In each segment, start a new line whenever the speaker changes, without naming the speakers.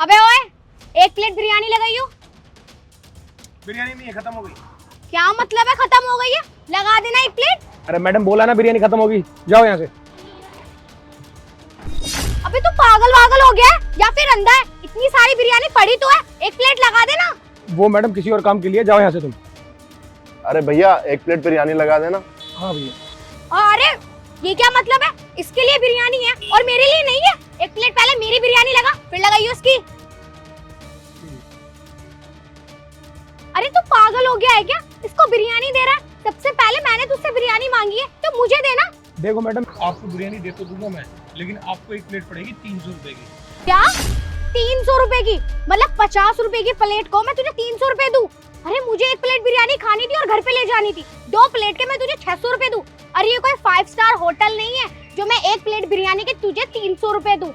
अबे ओए, एक प्लेट बिरयानी लगाई हो।
बिरयानी नहीं है, खत्म हो गई।
क्या मतलब है खत्म हो गई है? लगा देना एक प्लेट।
अरे मैडम बोला ना बिरयानी खत्म होगी, जाओ यहाँ से।
अबे तू पागल वागल हो गया है या फिर अंधा है? इतनी सारी बिरयानी पड़ी तो है, एक प्लेट लगा देना।
वो मैडम किसी और काम के लिए, जाओ यहाँ से तुम।
अरे भैया एक प्लेट बिरयानी लगा देना।
हाँ भैया।
अरे ये क्या मतलब है? इसके लिए बिरयानी है और मेरे लिए नहीं है। एक प्लेट पहले मेरी बिरयानी लगा, फिर लगाइए उसकी। अरे तू पागल हो गया है क्या? इसको बिरयानी दे रहा है? सबसे पहले मैंने तुझसे बिरयानी मांगी है तो मुझे देना।
देखो मैडम, आपको बिरयानी दे तो दूंगा मैं, लेकिन आपको एक प्लेट पड़ेगी 300 रुपए की।
क्या 300 रुपए की? मतलब 50 रुपए की प्लेट को मैं तुझे 300 रुपए दूं? अरे मुझे एक प्लेट बिरयानी खानी थी और घर पे ले जानी थी, 2 प्लेट के मैं तुझे 600 रुपए दूं? अरे ये कोई 5 स्टार होटल नहीं है जो मैं एक प्लेट बिरयानी के तुझे 300 रुपए दूं।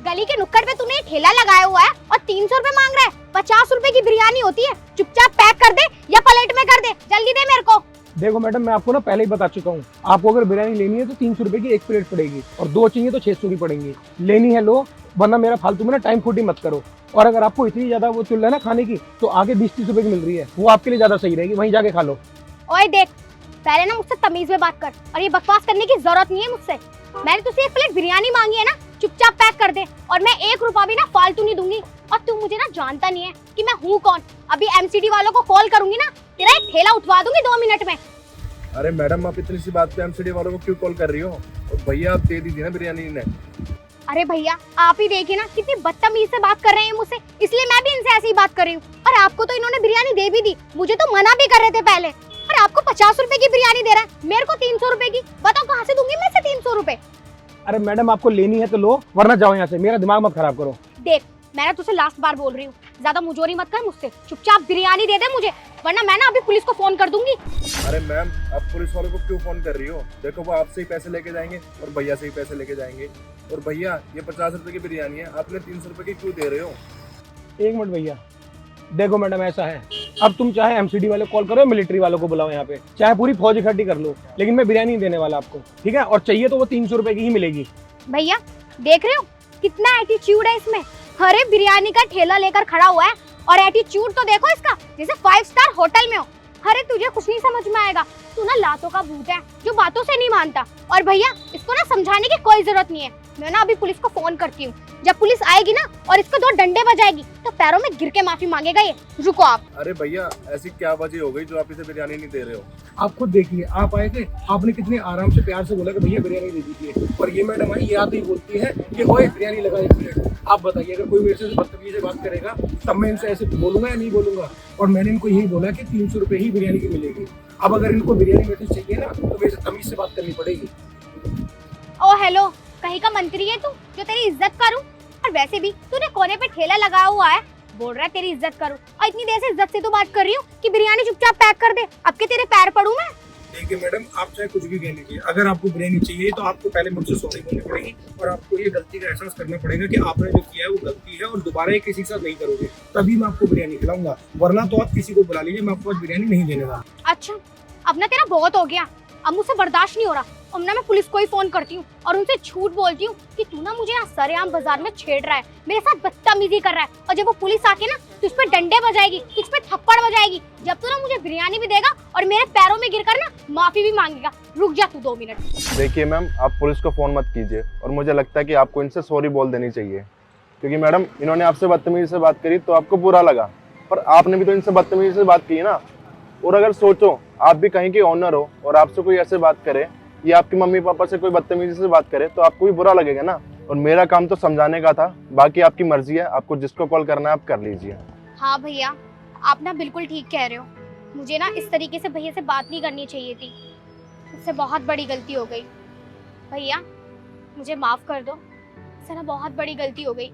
गली के नुक्कड़ पे तूने ठेला लगाया हुआ है और 300 रुपए मांग रहा है। 50 रुपए की बिरयानी होती है, चुपचाप पैक कर दे या प्लेट में कर दे, जल्दी दे मेरे को।
देखो मैडम, मैं आपको ना पहले ही बता चुका हूँ, आपको अगर बिरयानी लेनी है तो 300 रुपए की एक प्लेट पड़ेगी, और 2 चाहिए तो 600 की पड़ेंगी। लेनी है लो, वरना मेरा फालतू में ना टाइम खोटी मत करो। और अगर आपको इतनी ज्यादा वो चल रहा है ना खाने की, तो आगे 20-30 रुपए की मिल रही है, वो आपके लिए ज्यादा सही रहेगी, वहीं जाके खा लो।
ओए देख, पहले ना मुझसे तमीज में बात कर, और ये बकवास करने की जरूरत नहीं है मुझसे। मैंने तुझसे एक प्लेट बिरयानी मांगी है ना, चुपचाप पैक कर दे, और मैं 1 रुपया भी ना फालतू नहीं दूंगी। और तू मुझे ना जानता नहीं है कि मैं हूँ कौन। अभी एमसीडी वालों को कॉल करूंगी ना, तेरा एक ठेला उठवा दूंगी 2 मिनट में।
अरे मैडम आप इतनी सी बात पे एमसीडी वालों को क्यों कॉल कर रही हो? और भैया आप दे दीजिए ना बिरयानी ने।
अरे भैया आप ही देखिए ना कितनी बदतमीज से बात कर रहे हैं मुझसे, इसलिए मैं भी इनसे ऐसे ही बात कर रही हूँ। और आपको तो इन्होंने बिरयानी दे भी दी, मुझे तो मना भी कर रहे थे पहले। और आपको 50 रुपए की बिरयानी दे रहा है, मेरे को 300 रुपए की। बताओ कहाँ से दूंगी मैं से 300 रुपए?
अरे मैडम आपको लेनी है तो लो, वरना जाओ यहाँ से, मेरा दिमाग मत खराब करो।
देख, मैंने तुझसे लास्ट बार बोल रही हूँ, ज्यादा मुजोरी मत कर मुझसे, चुपचाप बिरयानी दे दे मुझे, वरना मैं ना अभी पुलिस को फोन कर दूंगी।
अरे मैम आप पुलिस वालों को क्यों फोन कर रही हो? देखो वो आपसे ही पैसे लेके जाएंगे और भैया से ही पैसे लेके जाएंगे। और भैया ये 50 रुपए की बिरयानी है, आपने 300 रुपए की क्यों दे रहे हो?
1 मिनट भैया, देखो मैडम ऐसा है, अब तुम चाहे एमसीडी वाले कॉल करो, मिलिट्री वालों को बुलाओ यहाँ पे, चाहे पूरी फौज इकट्ठी कर लो, लेकिन मैं बिरयानी नहीं देने वाला आपको, ठीक है? और चाहिए तो वो 300 रुपए की ही मिलेगी।
भैया देख रहे हो कितना एटीट्यूड है इसमें। अरे बिरयानी का ठेला लेकर खड़ा हुआ है और एटीट्यूड तो देखो इसका, जैसे 5 स्टार होटल में हो। अरे तुझे कुछ नहीं समझ में आएगा, तू ना लातों का भूत है जो बातों से नहीं मानता। और भैया इसको ना समझाने की कोई जरूरत नहीं है, मैं ना अभी पुलिस को फोन करती हूँ। जब पुलिस आएगी ना और इसको 2 डंडे बजाएगी तो पैरों में गिर के माफी मांगेगा ये। रुको आप।
अरे भैया ऐसी क्या वजह हो गई जो आप इसे बिरयानी नहीं दे रहे हो?
आप खुद देखिए, आप आए थे, आपने कितने आराम से प्यार से बोला कि भैया बिरयानी दे दीजिए, और ये मैडम आई, ये आती ही बोलती है कि ओए बिरयानी लगा एक प्लेट। आप बताइए, अगर कोई मेरे से बदतमीजी से बात करेगा तब मैं इनसे ऐसे बोलूंगा या नहीं बोलूंगा? और मैंने इनको यही बोला कि 300 रुपए ही बिरयानी की मिलेगी। अब अगर इनको बिरयानी मेरे से चाहिए ना तो मेरे से तमीज से बात करनी पड़ेगी।
ओ हेलो, कहीं का मंत्री है तू जो तेरी इज्जत करूं? और वैसे भी तूने कोने पे ठेला लगाया हुआ है, बोल रहा है तेरी इज्जत करूं, और इतनी देर से इज्जत से तो बात कर रही हूँ कि बिरयानी चुपचाप पैक कर दे। अब के तेरे पैर पड़ूं मैं?
देखिए मैडम, आप चाहे कुछ भी कह लीजिए, अगर आपको बिरयानी चाहिए तो आपको पहले मुझसे सॉरी बोलनी पड़ेगी, और आपको ये गलती का एहसास करना पड़ेगा कि आपने जो किया है वो गलती है, और दोबारा ये किसी के साथ नहीं करोगे, तभी मैं आपको बिरयानी खिलाऊंगा, वरना तो आप किसी को बुला लीजिए, मैं आपको आज बिरयानी नहीं देने वाला।
अच्छा, अब ना तेरा बहुत हो गया, अब मुझसे बर्दाश्त नहीं हो रहा। अब ना मैं पुलिस को ही फोन करती हूँ और उनसे झूठ बोलती हूँ कि तू ना मुझे यहाँ सरेआम बाजार में छेड़ रहा है, मेरे साथ बदतमीजी कर रहा है। और जब वो पुलिस आके ना तुझ पे डंडे बजाएगी, तुझ पे थप्पड़ बजाएगी, जब तू ना मुझे बिरयानी भी देगा और मेरे पैरों में गिरकर ना माफी भी मांगेगा। रुक जा तू 2 मिनट।
देखिए मैम आप पुलिस को फोन मत कीजिए, और मुझे लगता है कि आपको इनसे सॉरी बोल देनी चाहिए, क्योंकि मैडम इन्होंने आपसे बदतमीजी से बात करी तो आपको बुरा लगा, पर आपने भी तो इनसे बदतमीजी से बात की है ना। और अगर सोचो आप भी कहीं के ऑनर हो और आपसे कोई ऐसे बात करे, या आपके मम्मी पापा से कोई बदतमीजी से बात करे, तो आपको भी बुरा लगेगा ना। और मेरा काम तो समझाने का था, बाकी आपकी मर्जी है, आपको जिसको कॉल करना है आप कर लीजिए।
हाँ भैया, आप ना बिल्कुल ठीक कह रहे हो, मुझे ना इस तरीके से भैया से बात नहीं करनी चाहिए थी, मुझसे बहुत बड़ी गलती हो गई। भैया मुझे माफ कर दो, इससे ना बहुत बड़ी गलती हो गई,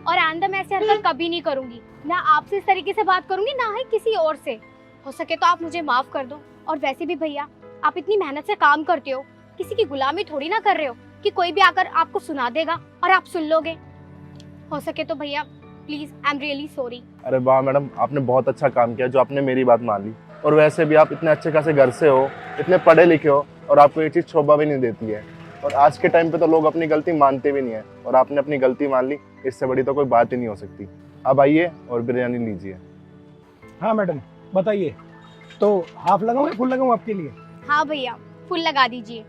और आइंदा मैं ऐसे हरकत कभी नहीं करूंगी, ना आपसे इस तरीके से बात करूंगी, ना ही किसी और से। हो सके तो आप मुझे माफ कर दो। और वैसे भी भैया आप इतनी मेहनत से काम करते हो, किसी की गुलामी थोड़ी ना कर रहे हो कि कोई भी आकर आपको सुना देगा और आप सुन लोगे। हो सके तो भैया please, I am really sorry.
अरे वाह मैडम, आपने बहुत अच्छा काम किया जो आपने मेरी बात मान ली। और वैसे भी आप इतने अच्छे खासे घर से हो, इतने पढ़े लिखे हो, और आपको ये चीज़ शोभा भी नहीं देती है। और आज के टाइम पे तो लोग अपनी गलती मानते भी नहीं है, और आपने अपनी गलती मान ली, इससे बड़ी तो कोई बात ही नहीं हो सकती। अब आइए और बिरयानी लीजिए।
हाँ मैडम बताइए, तो हाफ लगाऊं या फुल लगाऊं आपके लिए?
हाँ भैया, फुल लगा दीजिए।